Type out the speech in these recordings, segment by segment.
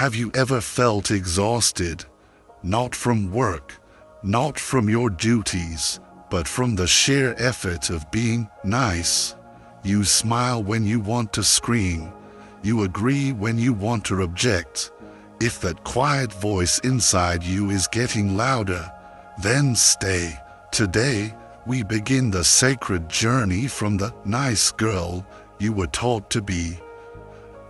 Have you ever felt exhausted? Not from work, not from your duties, but from the sheer effort of being nice. You smile when you want to scream. You agree when you want to object. If that quiet voice inside you is getting louder, then stay. Today, we begin the sacred journey from the nice girl you were taught to be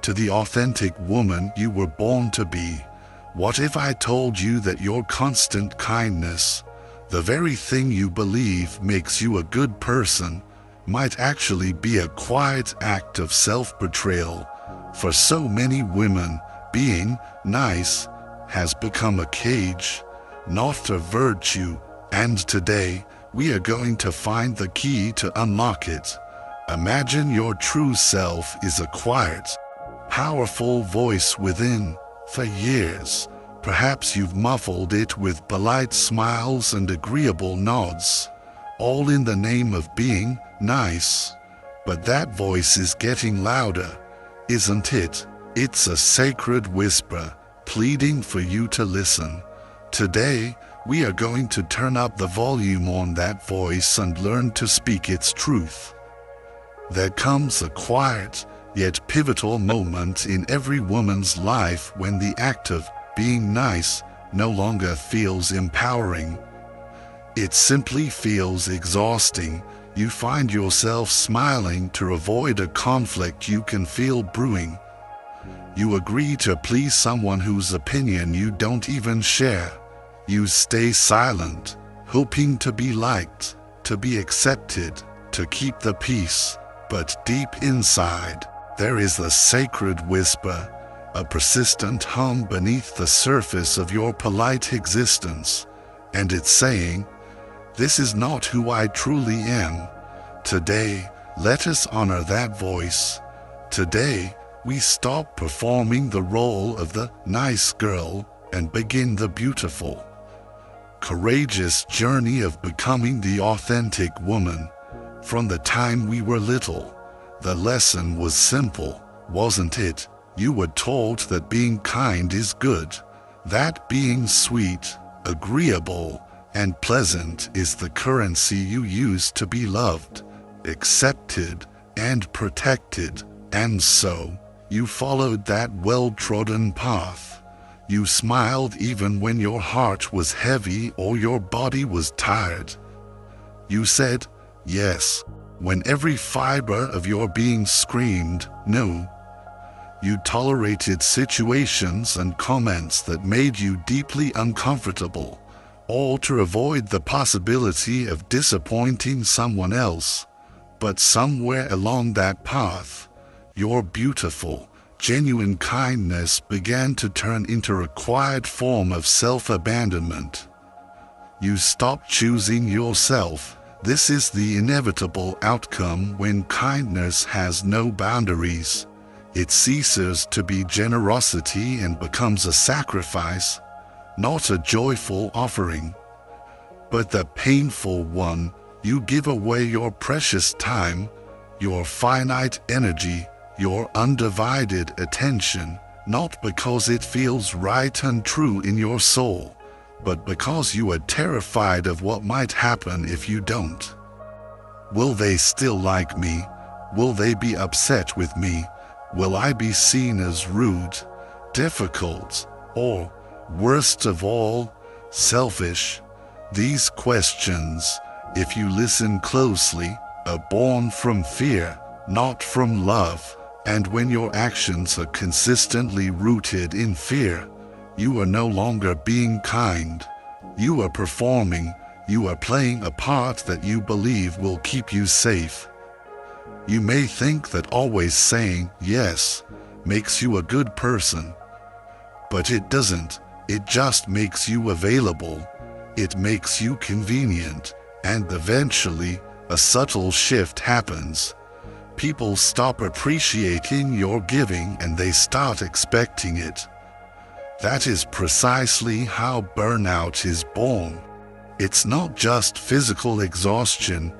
to the authentic woman you were born to be. What if I told you that your constant kindness, the very thing you believe makes you a good person, might actually be a quiet act of self-betrayal? For so many women, being nice has become a cage, not a virtue, and today we are going to find the key to unlock it. Imagine your true self is a quiet, powerful voice within. For years, perhaps you've muffled it with polite smiles and agreeable nods, all in the name of being nice. But that voice is getting louder, isn't it? It's a sacred whisper, pleading for you to listen. Today, we are going to turn up the volume on that voice and learn to speak its truth. There comes a quiet, yet pivotal moment in every woman's life when the act of being nice no longer feels empowering. It simply feels exhausting. You find yourself smiling to avoid a conflict you can feel brewing. You agree to please someone whose opinion you don't even share. You stay silent, hoping to be liked, to be accepted, to keep the peace. But deep inside, there is a sacred whisper, a persistent hum beneath the surface of your polite existence, and it's saying, "This is not who I truly am." Today, let us honor that voice. Today, we stop performing the role of the nice girl and begin the beautiful, courageous journey of becoming the authentic woman. From the time we were little, the lesson was simple, wasn't it? You were taught that being kind is good, that being sweet, agreeable, and pleasant is the currency you use to be loved, accepted, and protected. And so, you followed that well-trodden path. You smiled even when your heart was heavy or your body was tired. You said yes when every fiber of your being screamed no. You tolerated situations and comments that made you deeply uncomfortable, all to avoid the possibility of disappointing someone else. But somewhere along that path, your beautiful, genuine kindness began to turn into a quiet form of self-abandonment. You stopped choosing yourself. This is the inevitable outcome when kindness has no boundaries. It ceases to be generosity and becomes a sacrifice, not a joyful offering, but the painful one. You give away your precious time, your finite energy, your undivided attention, not because it feels right and true in your soul, but because you are terrified of what might happen if you don't. Will they still like me? Will they be upset with me? Will I be seen as rude, difficult, or, worst of all, selfish? These questions, if you listen closely, are born from fear, not from love. And when your actions are consistently rooted in fear, you are no longer being kind. You are performing. You are playing a part that you believe will keep you safe. You may think that always saying yes makes you a good person, but it doesn't. It just makes you available. It makes you convenient, and eventually, a subtle shift happens. People stop appreciating your giving and they start expecting it. That is precisely how burnout is born. It's not just physical exhaustion,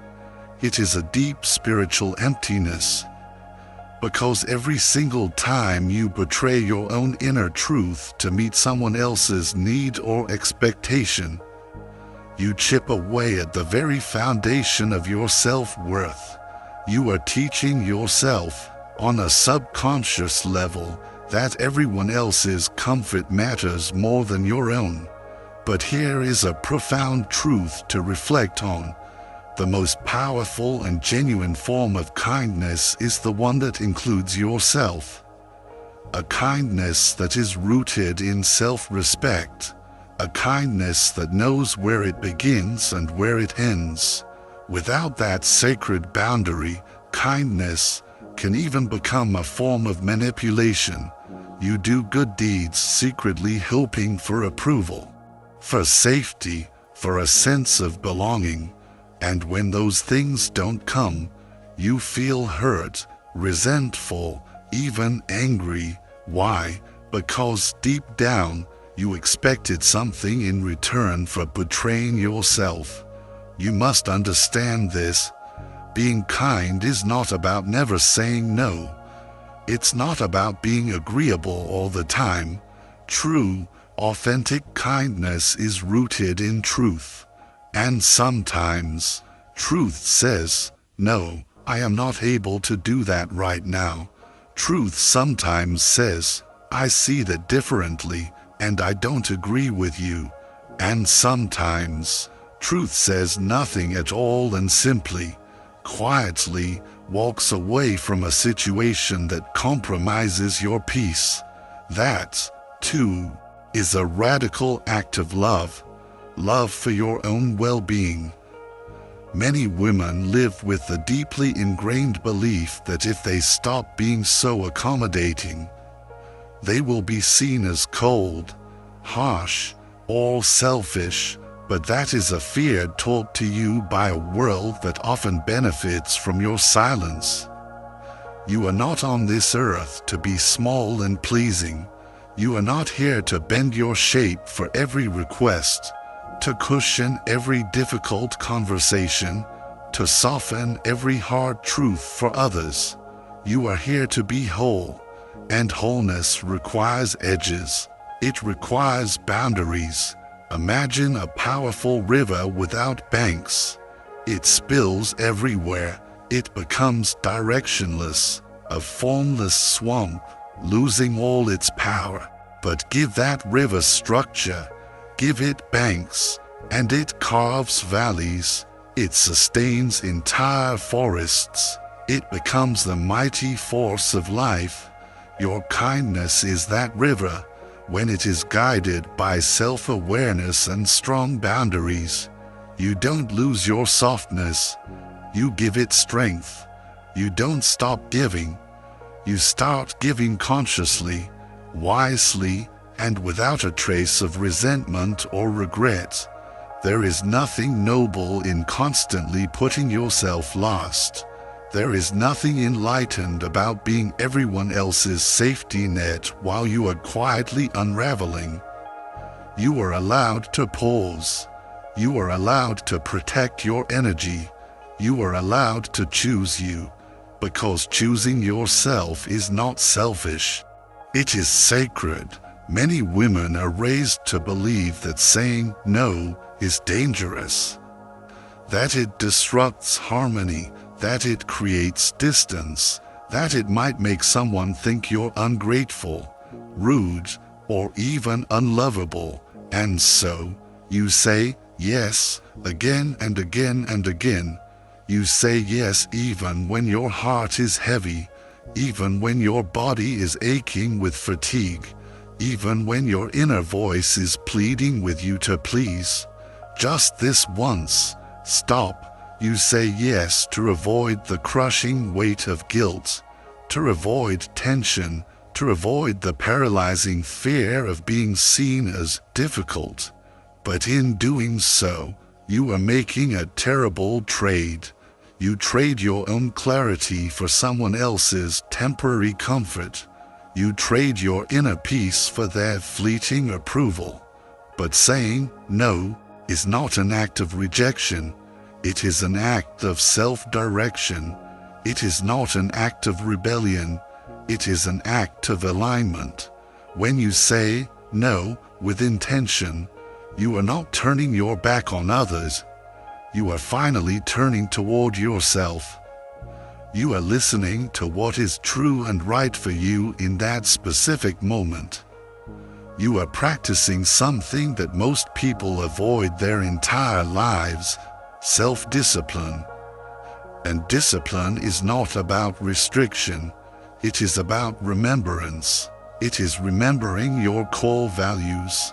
it is a deep spiritual emptiness. because every single time you betray your own inner truth to meet someone else's need or expectation, you chip away at the very foundation of your self-worth. You are teaching yourself, on a subconscious level, that everyone else's comfort matters more than your own. But here is a profound truth to reflect on. The most powerful and genuine form of kindness is the one that includes yourself. A kindness that is rooted in self-respect. A kindness that knows where it begins and where it ends. Without that sacred boundary, kindness can even become a form of manipulation. You do good deeds secretly hoping for approval, for safety, for a sense of belonging. And when those things don't come, you feel hurt, resentful, even angry. Why? Because deep down, you expected something in return for betraying yourself. You must understand this. Being kind is not about never saying no. It's not about being agreeable all the time. True, authentic kindness is rooted in truth. And sometimes, truth says, no, I am not able to do that right now. Truth sometimes says, I see that differently, and I don't agree with you. And sometimes, truth says nothing at all and simply, quietly, walks away from a situation that compromises your peace. That, too, is a radical act of love. Love for your own well-being. Many women live with the deeply ingrained belief that if they stop being so accommodating, they will be seen as cold, harsh, or selfish. But that is a fear taught to you by a world that often benefits from your silence. You are not on this earth to be small and pleasing. You are not here to bend your shape for every request, to cushion every difficult conversation, to soften every hard truth for others. You are here to be whole, and wholeness requires edges. It requires boundaries. Imagine a powerful river without banks. It spills everywhere. It becomes directionless, a formless swamp, losing all its power. But give that river structure, give it banks, and it carves valleys. It sustains entire forests. It becomes the mighty force of life. Your kindness is that river when it is guided by self-awareness and strong boundaries. You don't lose your softness. You give it strength. You don't stop giving. You start giving consciously, wisely, and without a trace of resentment or regret. There is nothing noble in constantly putting yourself last. There is nothing enlightened about being everyone else's safety net while you are quietly unraveling. You are allowed to pause. You are allowed to protect your energy. You are allowed to choose you, because choosing yourself is not selfish. It is sacred. Many women are raised to believe that saying no is dangerous, that it disrupts harmony, that it creates distance, that it might make someone think you're ungrateful, rude, or even unlovable. And so, you say yes again and again and again. You say yes even when your heart is heavy, even when your body is aching with fatigue, even when your inner voice is pleading with you to please. Just this once, stop. You say yes to avoid the crushing weight of guilt, to avoid tension, to avoid the paralyzing fear of being seen as difficult. But in doing so, you are making a terrible trade. You trade your own clarity for someone else's temporary comfort. You trade your inner peace for their fleeting approval. But saying no is not an act of rejection. It is an act of self-direction. It is not an act of rebellion, it is an act of alignment. When you say no with intention, you are not turning your back on others. You are finally turning toward yourself. You are listening to what is true and right for you in that specific moment. You are practicing something that most people avoid their entire lives: self-discipline. And discipline is not about restriction, it is about remembrance. It is remembering your core values,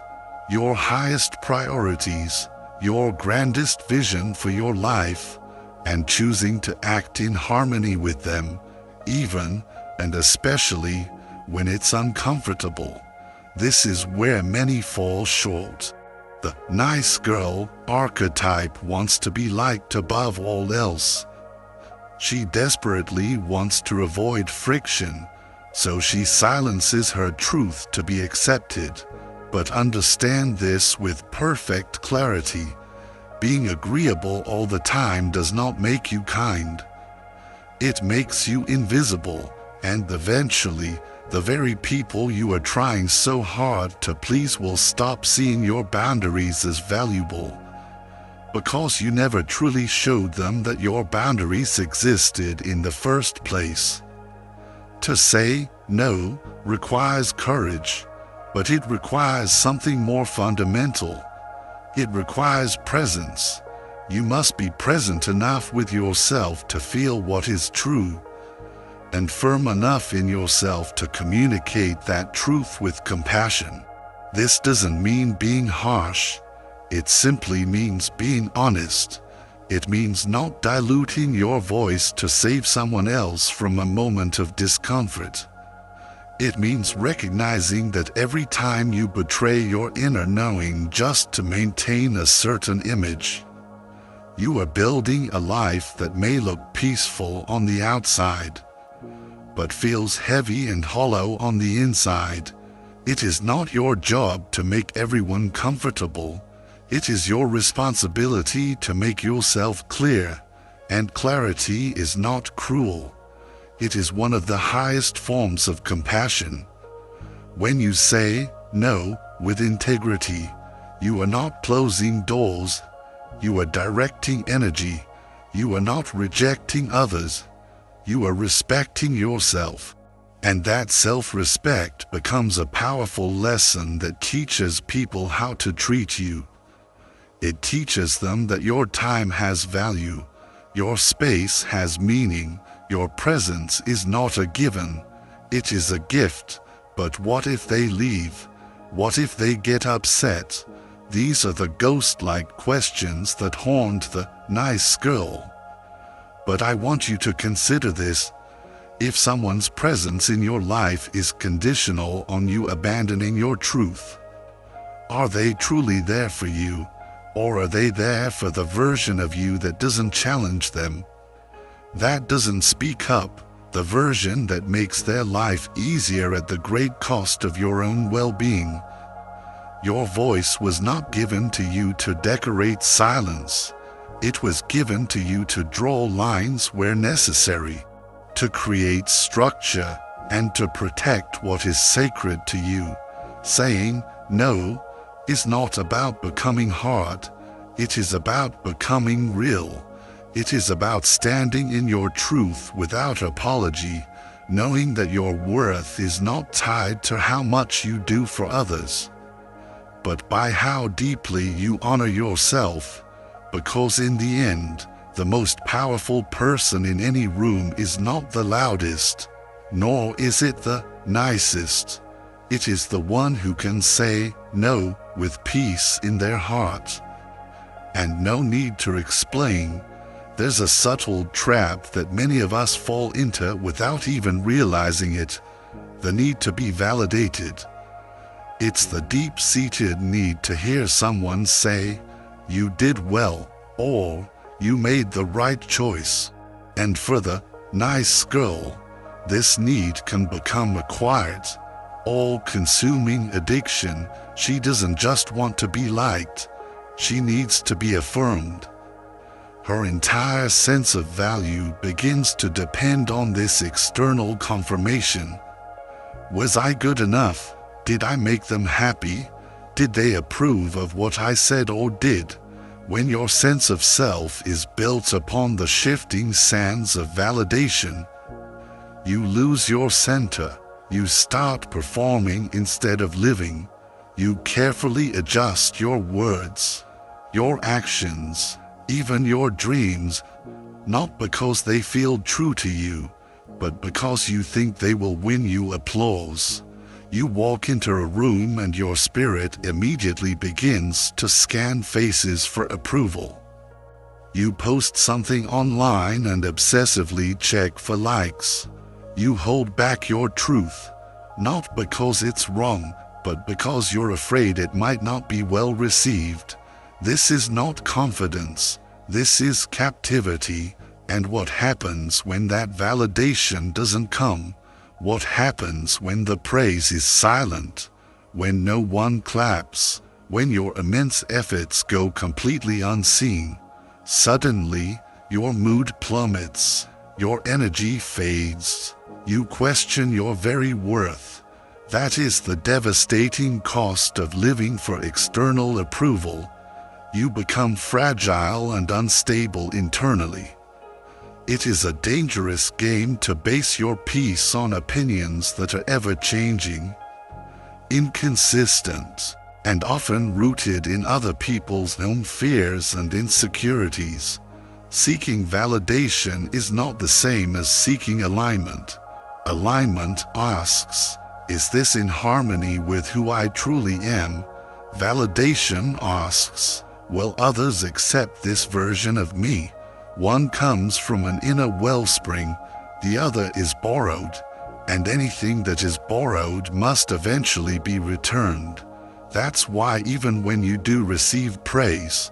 your highest priorities, your grandest vision for your life, and choosing to act in harmony with them, even and especially when it's uncomfortable. This is where many fall short. The nice girl archetype wants to be liked above all else. She desperately wants to avoid friction, so she silences her truth to be accepted. But understand this with perfect clarity. Being agreeable all the time does not make you kind. It makes you invisible, and eventually, the very people you are trying so hard to please will stop seeing your boundaries as valuable, because you never truly showed them that your boundaries existed in the first place. To say no requires courage, but it requires something more fundamental. It requires presence. You must be present enough with yourself to feel what is true, and firm enough in yourself to communicate that truth with compassion. This doesn't mean being harsh. It simply means being honest. It means not diluting your voice to save someone else from a moment of discomfort. It means recognizing that every time you betray your inner knowing just to maintain a certain image, you are building a life that may look peaceful on the outside, but feels heavy and hollow on the inside. It is not your job to make everyone comfortable. It is your responsibility to make yourself clear, and clarity is not cruel. It is one of the highest forms of compassion. When you say no with integrity, you are not closing doors, you are directing energy. You are not rejecting others, you are respecting yourself. And that self-respect becomes a powerful lesson that teaches people how to treat you. It teaches them that your time has value, your space has meaning, your presence is not a given, it is a gift. But what if they leave? What if they get upset? These are the ghost-like questions that haunt the nice girl. But I want you to consider this. If someone's presence in your life is conditional on you abandoning your truth, are they truly there for you? Or are they there for the version of you that doesn't challenge them, that doesn't speak up, the version that makes their life easier at the great cost of your own well-being? Your voice was not given to you to decorate silence. It was given to you to draw lines where necessary, to create structure, and to protect what is sacred to you. Saying no is not about becoming hard. It is about becoming real. It is about standing in your truth without apology, knowing that your worth is not tied to how much you do for others, but by how deeply you honor yourself. Because in the end, the most powerful person in any room is not the loudest, nor is it the nicest. It is the one who can say no with peace in their heart. And no need to explain. There's a subtle trap that many of us fall into without even realizing it: the need to be validated. It's the deep-seated need to hear someone say, "You did well," or "You made the right choice." And for the nice girl, this need can become a quiet, all-consuming addiction. She doesn't just want to be liked, she needs to be affirmed. Her entire sense of value begins to depend on this external confirmation. Was I good enough? Did I make them happy? Did they approve of what I said or did? When your sense of self is built upon the shifting sands of validation, you lose your center. You start performing instead of living. You carefully adjust your words, your actions, even your dreams, not because they feel true to you, but because you think they will win you applause. You walk into a room and your spirit immediately begins to scan faces for approval. You post something online and obsessively check for likes. You hold back your truth, not because it's wrong, but because you're afraid it might not be well received. This is not confidence. This is captivity. And what happens when that validation doesn't come? What happens when the praise is silent? When no one claps? When your immense efforts go completely unseen? Suddenly, your mood plummets. Your energy fades. You question your very worth. That is the devastating cost of living for external approval. You become fragile and unstable internally. It is a dangerous game to base your peace on opinions that are ever-changing, inconsistent, and often rooted in other people's own fears and insecurities. Seeking validation is not the same as seeking alignment. Alignment asks, is this in harmony with who I truly am? Validation asks, will others accept this version of me? One comes from an inner wellspring, the other is borrowed, and anything that is borrowed must eventually be returned. That's why even when you do receive praise,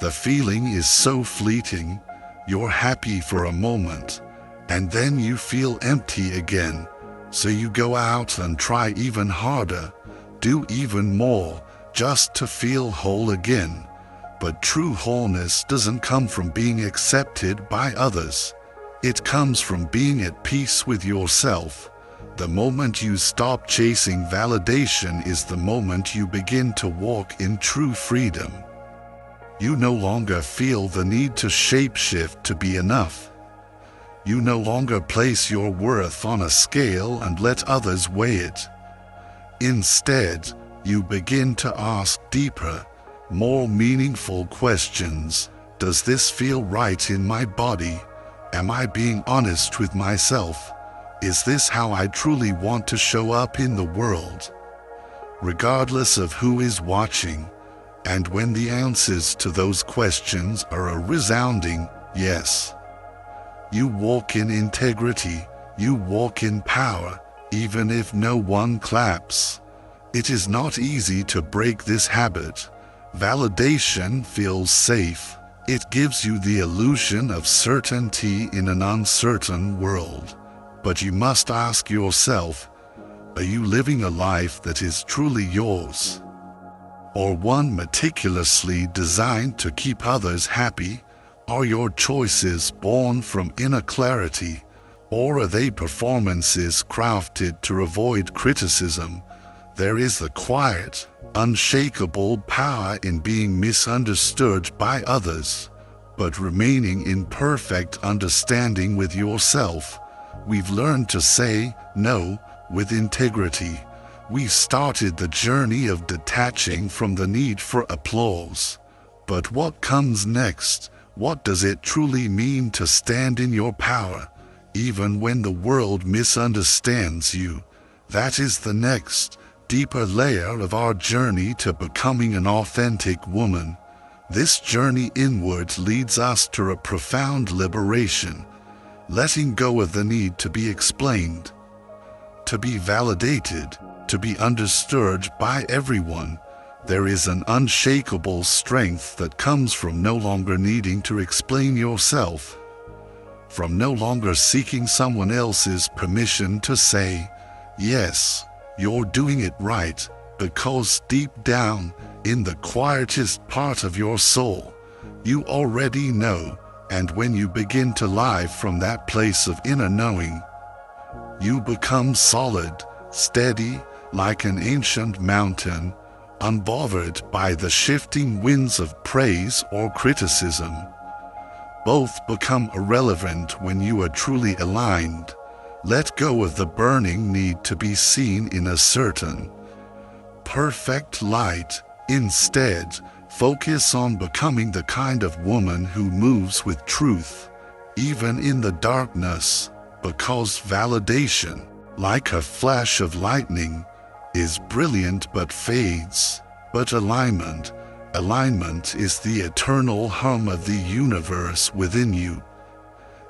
the feeling is so fleeting. You're happy for a moment, and then you feel empty again. So you go out and try even harder, do even more, just to feel whole again. But true wholeness doesn't come from being accepted by others. It comes from being at peace with yourself. The moment you stop chasing validation is the moment you begin to walk in true freedom. You no longer feel the need to shapeshift to be enough. You no longer place your worth on a scale and let others weigh it. Instead, you begin to ask deeper, more meaningful questions. Does this feel right in my body? Am I being honest with myself? Is this how I truly want to show up in the world? Regardless of who is watching, and when the answers to those questions are a resounding yes, you walk in integrity, you walk in power, even if no one claps. It is not easy to break this habit. Validation feels safe. It gives you the illusion of certainty in an uncertain world. But you must ask yourself, are you living a life that is truly yours? Or one meticulously designed to keep others happy? Are your choices born from inner clarity? Or are they performances crafted to avoid criticism? There is the quiet, unshakable power in being misunderstood by others, but remaining in perfect understanding with yourself. We've learned to say no with integrity. We've started the journey of detaching from the need for applause. But what comes next? What does it truly mean to stand in your power, even when the world misunderstands you? That is the next, deeper layer of our journey to becoming an authentic woman. This journey inward leads us to a profound liberation, letting go of the need to be explained, to be validated, to be understood by everyone. There is an unshakable strength that comes from no longer needing to explain yourself, from no longer seeking someone else's permission to say, yes, you're doing it right, because deep down, in the quietest part of your soul, you already know And when you begin to live from that place of inner knowing, you become solid, steady, like an ancient mountain, unbothered by the shifting winds of praise or criticism. Both become irrelevant when you are truly aligned. Let go of the burning need to be seen in a certain perfect light. Instead, focus on becoming the kind of woman who moves with truth, even in the darkness, because validation, like a flash of lightning, is brilliant but fades. But alignment is the eternal hum of the universe within you.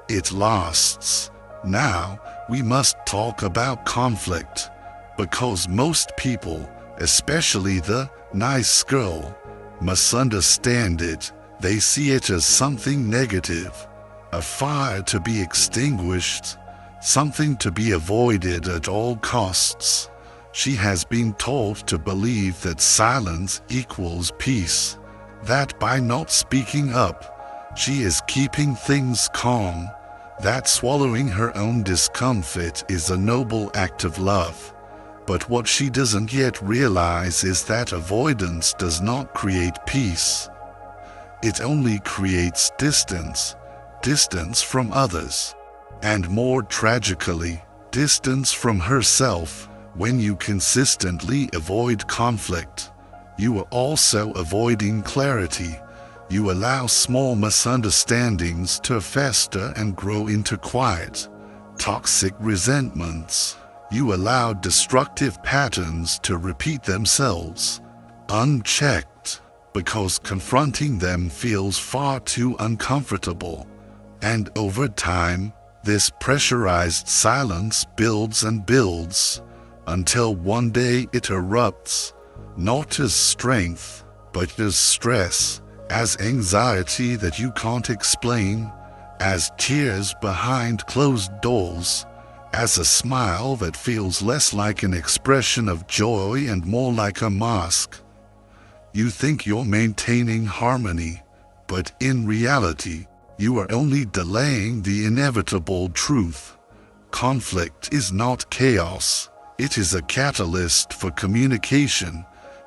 It lasts. Now, we must talk about conflict, because most people, especially the nice girl, misunderstand it. They see it as something negative, a fire to be extinguished, something to be avoided at all costs. She has been taught to believe that silence equals peace, that by not speaking up, she is keeping things calm, that swallowing her own discomfort is a noble act of love. But what she doesn't yet realize is that avoidance does not create peace. It only creates distance from others, and more tragically, distance from herself. When you consistently avoid conflict, you are also avoiding clarity. You allow small misunderstandings to fester and grow into quiet, toxic resentments. You allow destructive patterns to repeat themselves, unchecked, because confronting them feels far too uncomfortable. And over time, this pressurized silence builds and builds, until one day it erupts, not as strength, but as stress, as anxiety that you can't explain, as tears behind closed doors, as a smile that feels less like an expression of joy and more like a mask. You think you're maintaining harmony, but in reality, you are only delaying the inevitable truth. Conflict is not chaos. It is a catalyst for communication.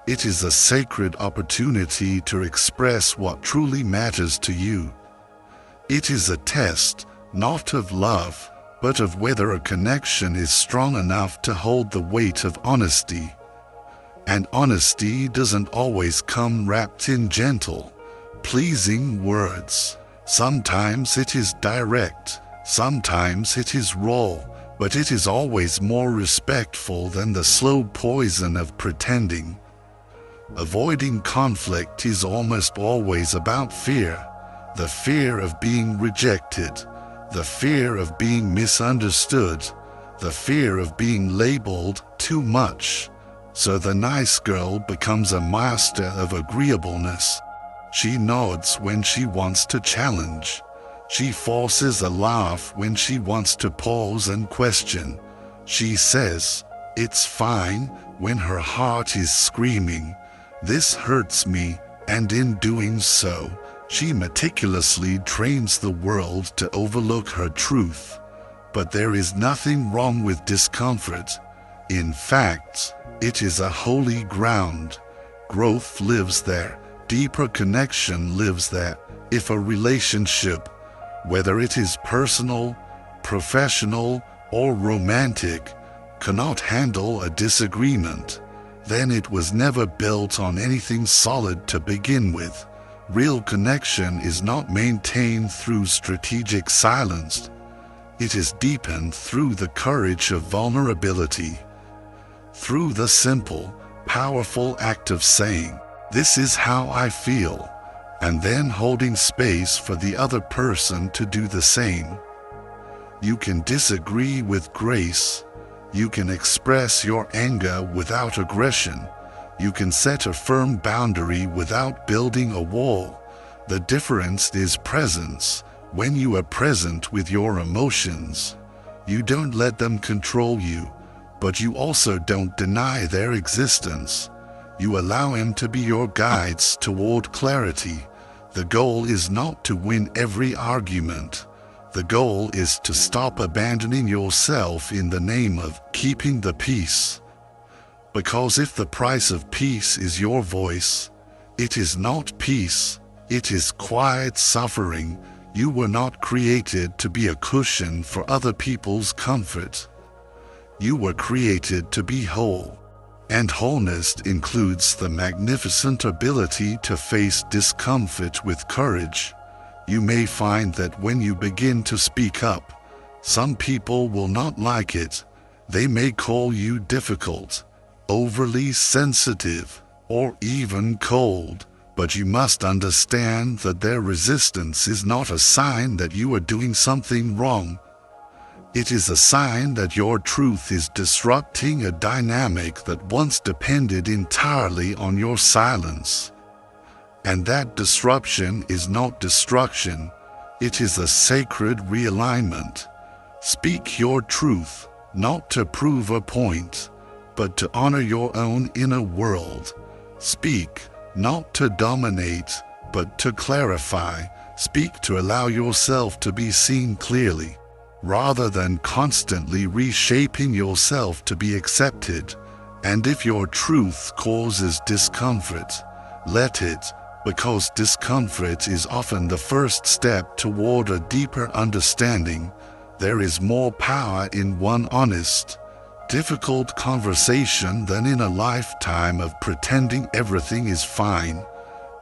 It is a sacred opportunity to express what truly matters to you. It is a test, not of love, but of whether a connection is strong enough to hold the weight of honesty. And honesty doesn't always come wrapped in gentle, pleasing words. Sometimes it is direct, sometimes it is raw, but it is always more respectful than the slow poison of pretending. Avoiding conflict is almost always about fear. The fear of being rejected, the fear of being misunderstood, the fear of being labeled too much. So the nice girl becomes a master of agreeableness. She nods when she wants to challenge. She forces a laugh when she wants to pause and question. She says, "It's fine," when her heart is screaming, "This hurts me," and in doing so, she meticulously trains the world to overlook her truth. But there is nothing wrong with discomfort. In fact, it is a holy ground. Growth lives there. Deeper connection lives there. If a relationship, whether it is personal, professional, or romantic, cannot handle a disagreement, then it was never built on anything solid to begin with. Real connection is not maintained through strategic silence. It is deepened through the courage of vulnerability, through the simple, powerful act of saying, "This is how I feel," and then holding space for the other person to do the same. You can disagree with grace. You can express your anger without aggression. You can set a firm boundary without building a wall. The difference is presence. When you are present with your emotions, you don't let them control you, but you also don't deny their existence. You allow them to be your guides toward clarity, The goal is not to win every argument. The goal is to stop abandoning yourself in the name of keeping the peace. Because if the price of peace is your voice, it is not peace, it is quiet suffering. You were not created to be a cushion for other people's comfort. You were created to be whole. And wholeness includes the magnificent ability to face discomfort with courage. You may find that when you begin to speak up, some people will not like it. They may call you difficult, overly sensitive, or even cold. But you must understand that their resistance is not a sign that you are doing something wrong. It is a sign that your truth is disrupting a dynamic that once depended entirely on your silence. And that disruption is not destruction, it is a sacred realignment. Speak your truth, not to prove a point, but to honor your own inner world. Speak, not to dominate, but to clarify. Speak to allow yourself to be seen clearly, rather than constantly reshaping yourself to be accepted. And if your truth causes discomfort, let it, because discomfort is often the first step toward a deeper understanding. There is more power in one honest, difficult conversation than in a lifetime of pretending everything is fine.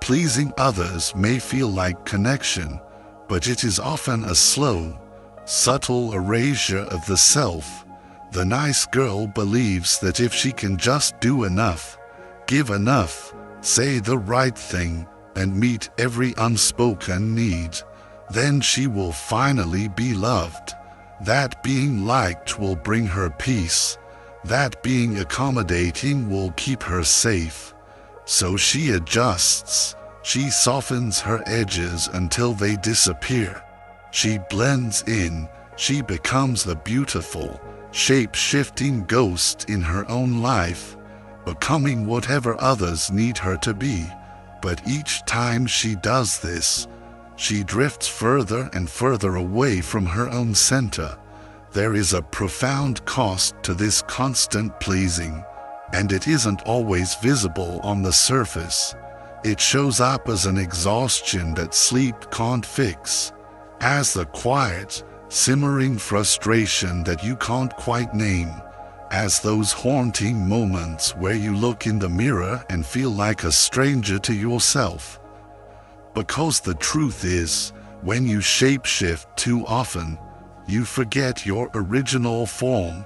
Pleasing others may feel like connection, but it is often a slow, subtle erasure of the self. The nice girl believes that if she can just do enough, give enough, say the right thing, and meet every unspoken need, then she will finally be loved. That being liked will bring her peace. That being accommodating will keep her safe. So she adjusts. She softens her edges until they disappear. She blends in. She becomes the beautiful, shape-shifting ghost in her own life, becoming whatever others need her to be. But each time she does this, she drifts further and further away from her own center. There is a profound cost to this constant pleasing, and it isn't always visible on the surface. It shows up as an exhaustion that sleep can't fix, as the quiet, simmering frustration that you can't quite name, as those haunting moments where you look in the mirror and feel like a stranger to yourself. Because the truth is, when you shapeshift too often, you forget your original form.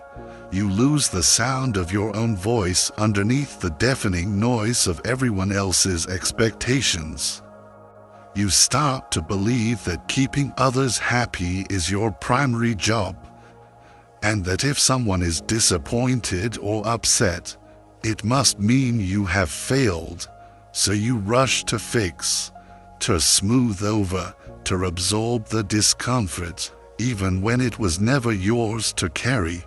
You lose the sound of your own voice underneath the deafening noise of everyone else's expectations. You start to believe that keeping others happy is your primary job, and that if someone is disappointed or upset, it must mean you have failed. So you rush to fix, to smooth over, to absorb the discomfort, even when it was never yours to carry.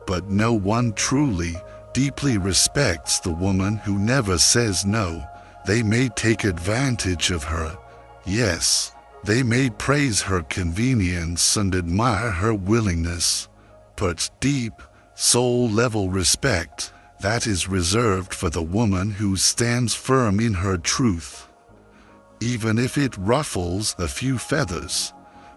But no one truly, deeply respects the woman who never says no. They may take advantage of her. Yes, they may praise her convenience and admire her willingness. But deep, soul-level respect, that is reserved for the woman who stands firm in her truth. Even if it ruffles a few feathers,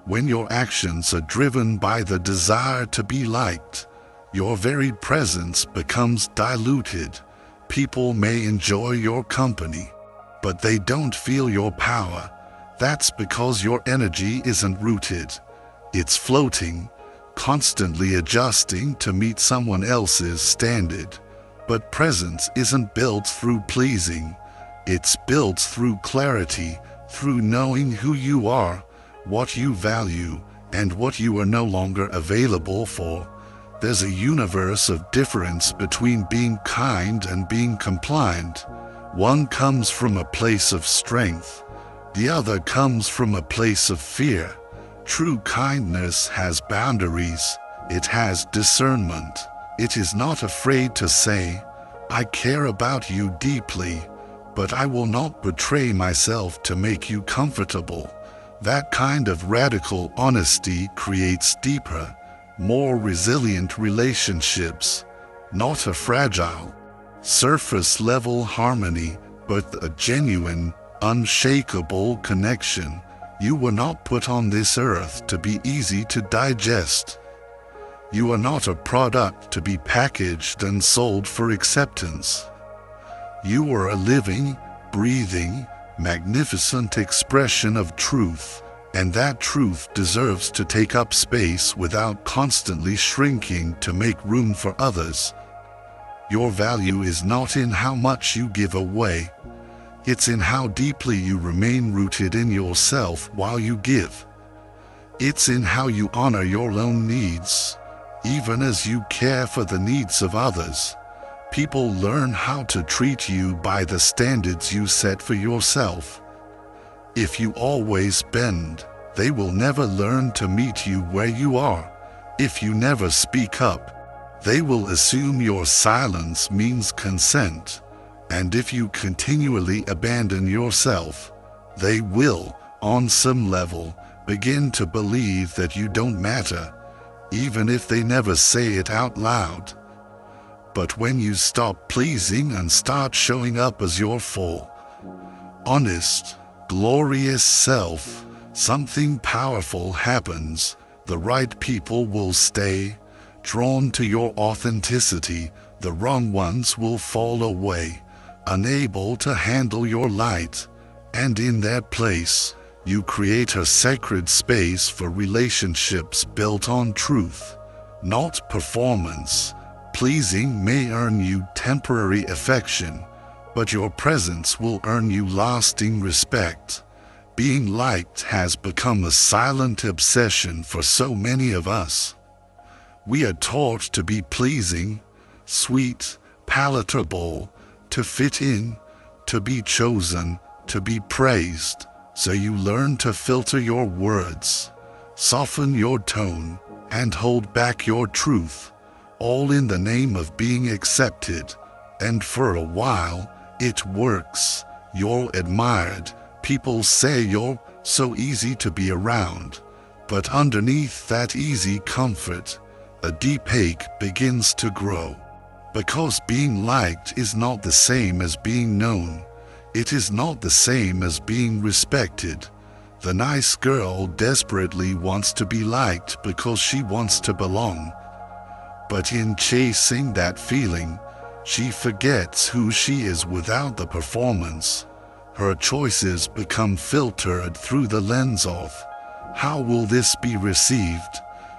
when your actions are driven by the desire to be liked, your very presence becomes diluted. People may enjoy your company, but they don't feel your power. That's because your energy isn't rooted. It's floating, constantly adjusting to meet someone else's standard. But presence isn't built through pleasing. It's built through clarity, through knowing who you are, what you value, and what you are no longer available for. There's a universe of difference between being kind and being compliant. One comes from a place of strength. The other comes from a place of fear. True kindness has boundaries. It has discernment. It is not afraid to say, "I care about you deeply," but I will not betray myself to make you comfortable. That kind of radical honesty creates deeper, more resilient relationships, not a fragile, surface-level harmony, but a genuine, unshakable connection. You were not put on this earth to be easy to digest. You are not a product to be packaged and sold for acceptance. You are a living, breathing, magnificent expression of truth, and that truth deserves to take up space without constantly shrinking to make room for others. Your value is not in how much you give away. It's in how deeply you remain rooted in yourself while you give. It's in how you honor your own needs, even as you care for the needs of others. People learn how to treat you by the standards you set for yourself. If you always bend, they will never learn to meet you where you are. If you never speak up, they will assume your silence means consent. And if you continually abandon yourself, they will, on some level, begin to believe that you don't matter, even if they never say it out loud. But when you stop pleasing and start showing up as your full, honest, glorious self, something powerful happens. The right people will stay, drawn to your authenticity. The wrong ones will fall away, unable to handle your light, and in their place, you create a sacred space for relationships built on truth, not performance. Pleasing may earn you temporary affection, but your presence will earn you lasting respect. Being liked has become a silent obsession for so many of us. We are taught to be pleasing, sweet, palatable, to fit in, to be chosen, to be praised. So you learn to filter your words, soften your tone, and hold back your truth, all in the name of being accepted. And for a while, it works. You're admired. People say you're so easy to be around. But underneath that easy comfort, a deep ache begins to grow. Because being liked is not the same as being known. It is not the same as being respected. The nice girl desperately wants to be liked because she wants to belong. But in chasing that feeling, she forgets who she is without the performance. Her choices become filtered through the lens of, how will this be received?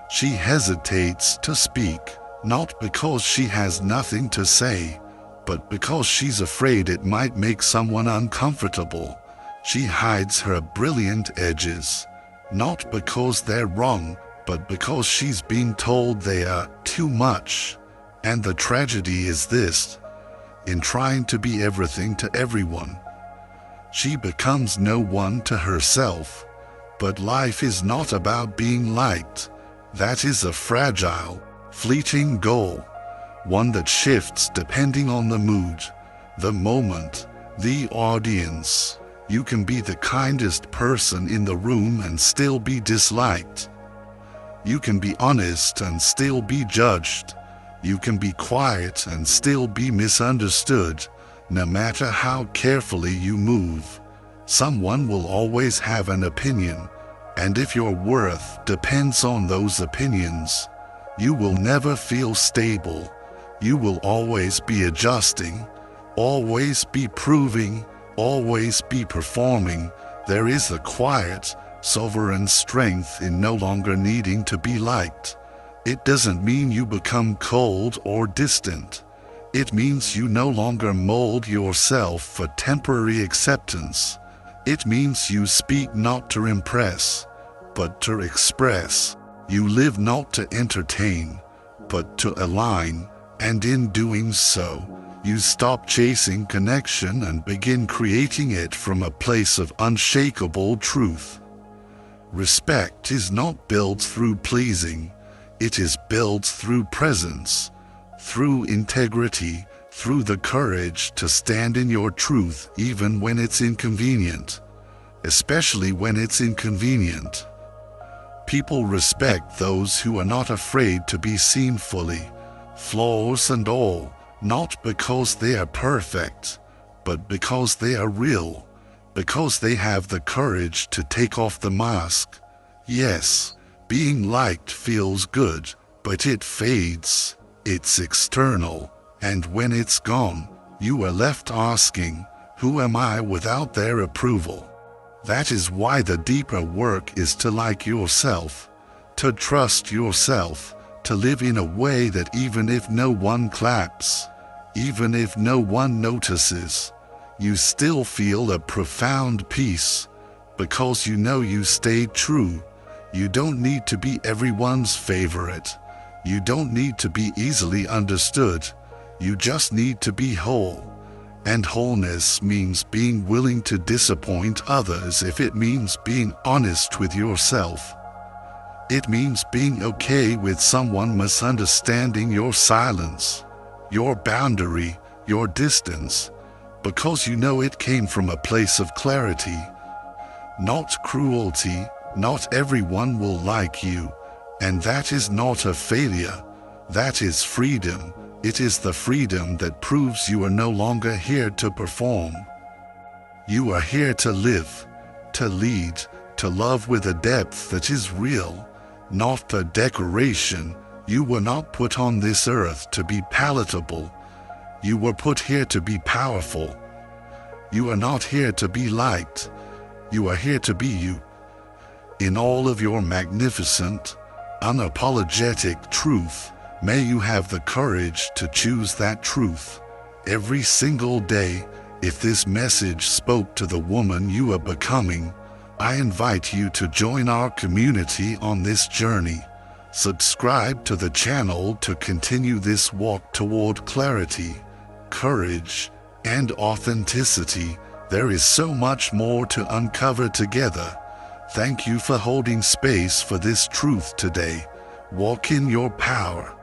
She hesitates to speak, not because she has nothing to say, but because she's afraid it might make someone uncomfortable. She hides her brilliant edges, not because they're wrong, but because she's being told they are too much. And the tragedy is this: in trying to be everything to everyone, she becomes no one to herself. But life is not about being liked. That is a fragile, fleeting goal. One that shifts depending on the mood, the moment, the audience. You can be the kindest person in the room and still be disliked. You can be honest and still be judged. You can be quiet and still be misunderstood. No matter how carefully you move, someone will always have an opinion. And if your worth depends on those opinions, you will never feel stable. You will always be adjusting, always be proving, always be performing. There is a quiet, sovereign strength in no longer needing to be liked. It doesn't mean you become cold or distant. It means you no longer mold yourself for temporary acceptance. It means you speak not to impress, but to express. You live not to entertain, but to align. And in doing so, you stop chasing connection and begin creating it from a place of unshakable truth. Respect is not built through pleasing. It is built through presence, through integrity, through the courage to stand in your truth even when it's inconvenient, especially when it's inconvenient. People respect those who are not afraid to be seen fully, flaws and all, not because they are perfect, but because they are real, because they have the courage to take off the mask. Yes, being liked feels good, but it fades, it's external, and when it's gone, you are left asking, who am I without their approval? That is why the deeper work is to like yourself, to trust yourself, to live in a way that even if no one claps, even if no one notices, you still feel a profound peace, because you know you stayed true. You don't need to be everyone's favorite. You don't need to be easily understood. You just need to be whole. And wholeness means being willing to disappoint others if it means being honest with yourself. It means being okay with someone misunderstanding your silence, your boundary, your distance, because you know it came from a place of clarity, not cruelty. Not everyone will like you, and that is not a failure. That is freedom. It is the freedom that proves you are no longer here to perform. You are here to live, to lead, to love with a depth that is real, not the decoration. You were not put on this earth to be palatable. You were put here to be powerful. You are not here to be liked. You are here to be you. In all of your magnificent, unapologetic truth, may you have the courage to choose that truth every single day. If this message spoke to the woman you are becoming, I invite you to join our community on this journey. Subscribe to the channel to continue this walk toward clarity, courage, and authenticity. There is so much more to uncover together. Thank you for holding space for this truth today. Walk in your power.